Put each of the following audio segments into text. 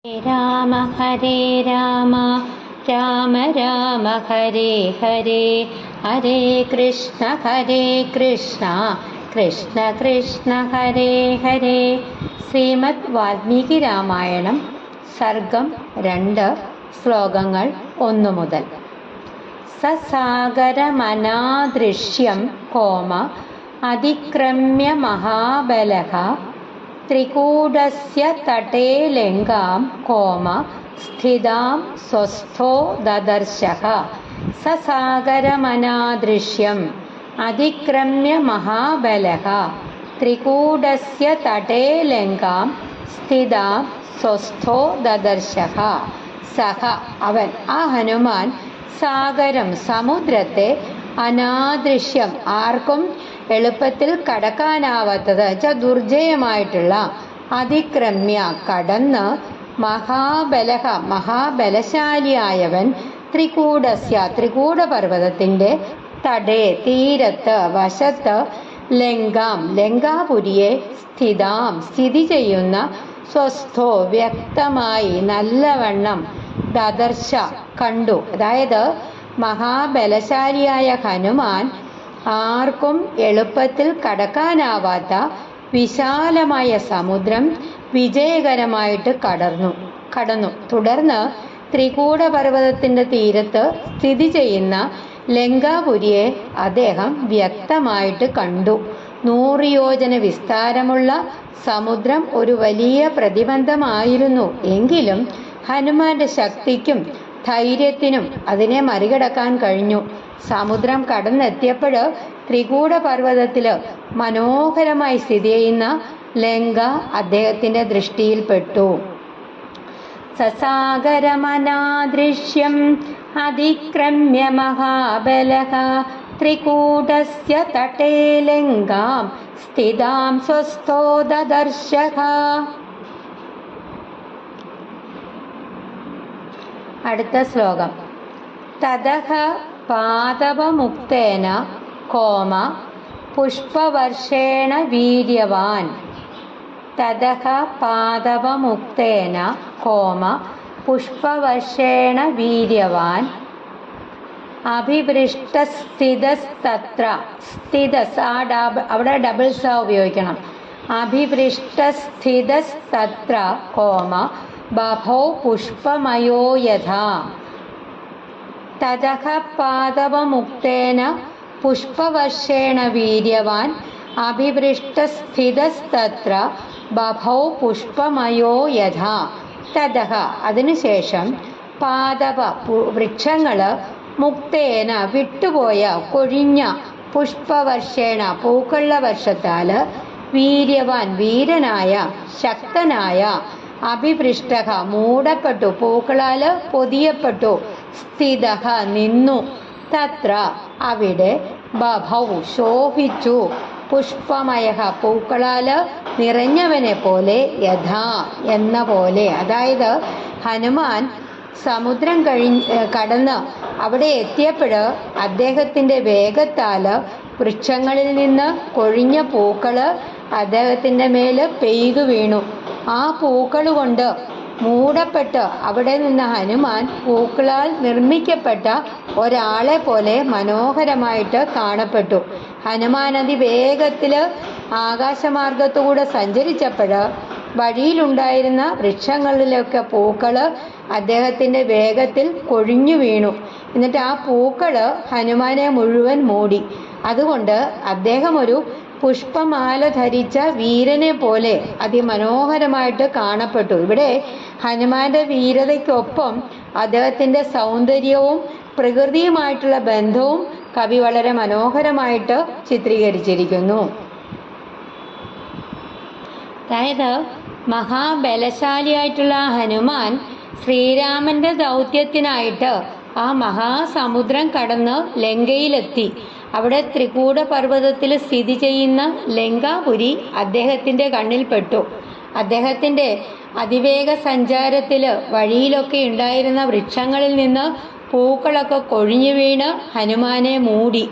രാമ ഹരേ രാമ രാമ രാമ ഹരേ ഹരേ ഹരേ കൃഷ്ണ കൃഷ്ണ കൃഷ്ണ ഹരേ ഹരേ. ശ്രീമദ് വാൽമീകി രാമായണം സർഗം 2 ശ്ലോകങ്ങൾ 1 മുതൽ. സസാഗരമനാദൃശ്യം comma അതിക്രമ്യ മഹാബലഃ ത്രികൂടസ്യ തടേ ലങ്കാം comma സ്ഥിതാം സ്വസ്ഥോ ദദർശഃ. സസാഗരമനാദൃശ്യം അതിക്രമ്യ മഹാബലഃ ത്രികൂടസ്യ തടേ ലങ്കാം സ്ഥിതാം സ്വസ്ഥോ ദദർശഃ. സഹ അവൻ, ആ ഹനുമാൻ, സാഗരം സമുദ്രത്തെ അനാദൃശ്യം ആർക്കും എളുപ്പത്തിൽ കടക്കാനാവാത്തത് ദുർജയമായിട്ടുള്ള അതിക്രമ്യ കടന്ന് മഹാബലഹ മഹാബലശാലിയായവൻ ത്രികൂടസ്യ ത്രികൂടപർവ്വതത്തിൻ്റെ തടേ തീരത്ത് വശത്ത് ലങ്കാം ലങ്കാപുരിയെ സ്ഥിതാം സ്ഥിതി ചെയ്യുന്ന സ്വസ്ഥോ വ്യക്തമായി നല്ലവണ്ണം ദദർശ കണ്ടു. അതായത് മഹാബലശാലിയായ ഹനുമാൻ ആർക്കും എളുപ്പത്തിൽ കടക്കാനാവാത്ത വിശാലമായ സമുദ്രം വിജയകരമായിട്ട് കടന്നു. തുടർന്ന് ത്രികൂടപർവ്വതത്തിൻ്റെ തീരത്ത് സ്ഥിതി ചെയ്യുന്ന ലങ്കാപുരിയെ അദ്ദേഹം വ്യക്തമായിട്ട് കണ്ടു. 100 യോജന വിസ്താരമുള്ള സമുദ്രം ഒരു വലിയ പ്രതിബന്ധമായിരുന്നു. എങ്കിലും ഹനുമാന്റെ ശക്തിക്കും ധൈര്യത്തിനും അതിനെ മറികടക്കാൻ കഴിഞ്ഞു. സമുദ്രം കടന്നെത്തിയപ്പോൾ ത്രികൂടപർവ്വതത്തിൽ മനോഹരമായി സ്ഥിതി ചെയ്യുന്ന ലങ്ക അദ്ദേഹത്തിൻ്റെ ദൃഷ്ടിയിൽപ്പെട്ടു. സസാഗരമനാദൃശ്യം അതിക്രമ്യ മഹാബലഃ ത്രികൂടസ്യ തടേ ലങ്കാം സ്ഥിതാം സ്വസ്ഥോ ദദർശഃ. അടുത്ത ശ്ലോകം. തതഃ പാദവമുക്തേന കോമ പുഷ്പവർഷേണ വീര്യവാൻ. തതഃ പാദവമുക്തേന കോമ പുഷ്പവർഷേണ വീര്യവാൻ അഭിവൃഷ്ടസ്ഥിതസ്തത്ര. സ്ഥിതസ് അവിടെ ഡബിൾ സ ഉപയോഗിക്കണം. അഭിവൃഷ്ടസ്ഥിതസ്തത്ര കോമ ബഭോ പുഷ്പമയോ യഥാ. തതഃ പാദവമുക്തേന പുഷ്പവർഷേണ വീര്യവാൻ അഭിവൃഷ്ടസ്ഥിതസ്തത്ര ബഭോ പുഷ്പമയോ യഥാ. തതഃ അതിനുശേഷം പാദവ വൃക്ഷങ്ങൾ മുക്തേന വിട്ടുപോയ കൊഴിഞ്ഞ പുഷ്പവർഷേണ പൂക്കളുള്ള വർഷത്താൽ വീര്യവാൻ വീരനായ ശക്തനായ അഭിവൃഷ്ടഃ മൂടപ്പെട്ടു പൂക്കളാൽ പൊതിയപ്പെട്ടു സ്ഥിതഃ നിന്നു തത്ര അവിടെ ബഭൗ ശോഭിച്ചു പുഷ്പമയ പൂക്കളാൽ നിറഞ്ഞവനെ പോലെ യഥാ എന്ന പോലെ. അതായത് ഹനുമാൻ സമുദ്രം കടന്ന് അവിടെ എത്തിയപ്പോൾ അദ്ദേഹത്തിൻ്റെ വേഗത്താൽ വൃക്ഷങ്ങളിൽ നിന്ന് കൊഴിഞ്ഞ പൂക്കൾ അദ്ദേഹത്തിൻ്റെ മേൽ പെയ്തു വീണു. ആ പൂക്കൾ കൊണ്ട് മൂടപ്പെട്ട് അവിടെ നിന്ന് ഹനുമാൻ പൂക്കളാൽ നിർമ്മിക്കപ്പെട്ട ഒരാളെ പോലെ മനോഹരമായിട്ട് കാണപ്പെട്ടു. ഹനുമാൻ അതിവേഗത്തിൽ ആകാശമാർഗത്തുകൂടെ സഞ്ചരിച്ചപ്പോൾ വഴിയിലുണ്ടായിരുന്ന വൃക്ഷങ്ങളിലൊക്കെ പൂക്കൾ അദ്ദേഹത്തിൻ്റെ വേഗത്തിൽ കൊഴിഞ്ഞു വീണു. എന്നിട്ട് ആ പൂക്കൾ ഹനുമാനെ മുഴുവൻ മൂടി. അതുകൊണ്ട് അദ്ദേഹം ഒരു പുഷ്പമാല ധരിച്ച വീരനെ പോലെ അതിമനോഹരമായിട്ട് കാണപ്പെട്ടു. ഇവിടെ ഹനുമാന്റെ വീരതയ്ക്കൊപ്പം അദ്ദേഹത്തിൻ്റെ സൗന്ദര്യവും പ്രകൃതിയുമായിട്ടുള്ള ബന്ധവും കവി വളരെ മനോഹരമായിട്ട് ചിത്രീകരിച്ചിരിക്കുന്നു. അതായത് മഹാബലശാലിയായിട്ടുള്ള ഹനുമാൻ ശ്രീരാമന്റെ ദൗത്യത്തിനായിട്ട് ആ മഹാസമുദ്രം കടന്ന് ലങ്കയിലെത്തി. അവിടെ ത്രികൂടപർവ്വതത്തിൽ സ്ഥിതി ചെയ്യുന്ന ലങ്കാപുരി അദ്ദേഹത്തിൻ്റെ കണ്ണിൽപ്പെട്ടു. അദ്ദേഹത്തിൻ്റെ അതിവേഗ സഞ്ചാരത്തിൽ വഴിയിലൊക്കെ ഉണ്ടായിരുന്ന വൃക്ഷങ്ങളിൽ നിന്ന് പൂക്കളൊക്കെ കൊഴിഞ്ഞു വീണ് ഹനുമാനെ മൂടി.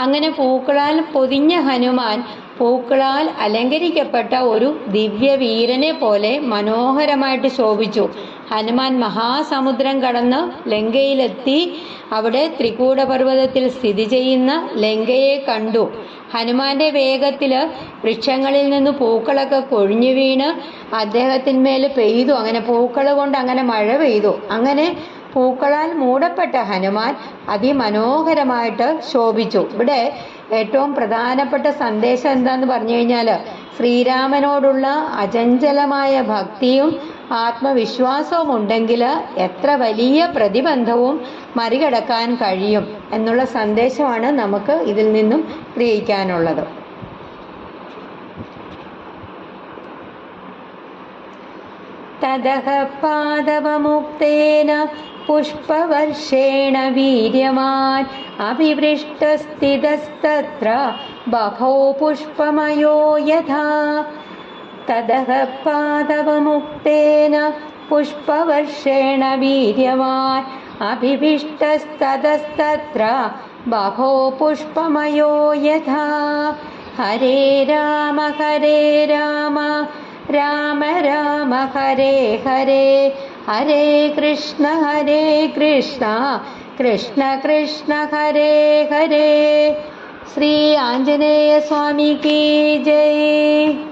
അങ്ങനെ പൂക്കളാൽ പൊതിഞ്ഞ ഹനുമാൻ പൂക്കളാൽ അലങ്കരിക്കപ്പെട്ട ഒരു ദിവ്യവീരനെ പോലെ മനോഹരമായിട്ട് ശോഭിച്ചു. ഹനുമാൻ മഹാസമുദ്രം കടന്ന് ലങ്കയിലെത്തി. അവിടെ ത്രികൂടപർവ്വതത്തിൽ സ്ഥിതി ചെയ്യുന്ന ലങ്കയെ കണ്ടു. ഹനുമാന്റെ വേഗത്തിൽ വൃക്ഷങ്ങളിൽ നിന്ന് പൂക്കളൊക്കെ കൊഴിഞ്ഞു വീണ് അദ്ദേഹത്തിന്മേൽ പെയ്തു. അങ്ങനെ പൂക്കൾ കൊണ്ട് അങ്ങനെ മഴ പെയ്തു. അങ്ങനെ പൂക്കളാൽ മൂടപ്പെട്ട ഹനുമാൻ അതിമനോഹരമായിട്ട് ശോഭിച്ചു. ഇവിടെ ഏറ്റവും പ്രധാനപ്പെട്ട സന്ദേശം എന്താന്ന് പറഞ്ഞു കഴിഞ്ഞാൽ, ശ്രീരാമനോടുള്ള അചഞ്ചലമായ ഭക്തിയും ആത്മവിശ്വാസവും ഉണ്ടെങ്കിൽ എത്ര വലിയ പ്രതിബന്ധവും മറികടക്കാൻ കഴിയും എന്നുള്ള സന്ദേശമാണ് നമുക്ക് ഇതിൽ നിന്നും ഗ്രഹിക്കാനുള്ളത്. തദഹ പാദവമുക്തേന പുഷ്പവർഷേണ വീര്യമാൻ അഭിവൃഷ്ടസ്ഥിതസ്തത്ര ബഭോ പുഷ്പമയോ യഥാ. തദഹ പാദവമുക്തേന പുഷ്പവർഷേണ വീര്യമാൻ അഭിവിഷ്ടസ്തതസ്തത്ര ബഭോ പുഷ്പമയോ യഥാ. ഹരേ രാമ രാമ രാമ ഹരേ ഹരേ, ഹരേ കൃഷ്ണ കൃഷ്ണ കൃഷ്ണ ഹരേ ഹരേ. ശ്രീ ആഞ്ജനേയ സ്വാമി കീ ജയ്.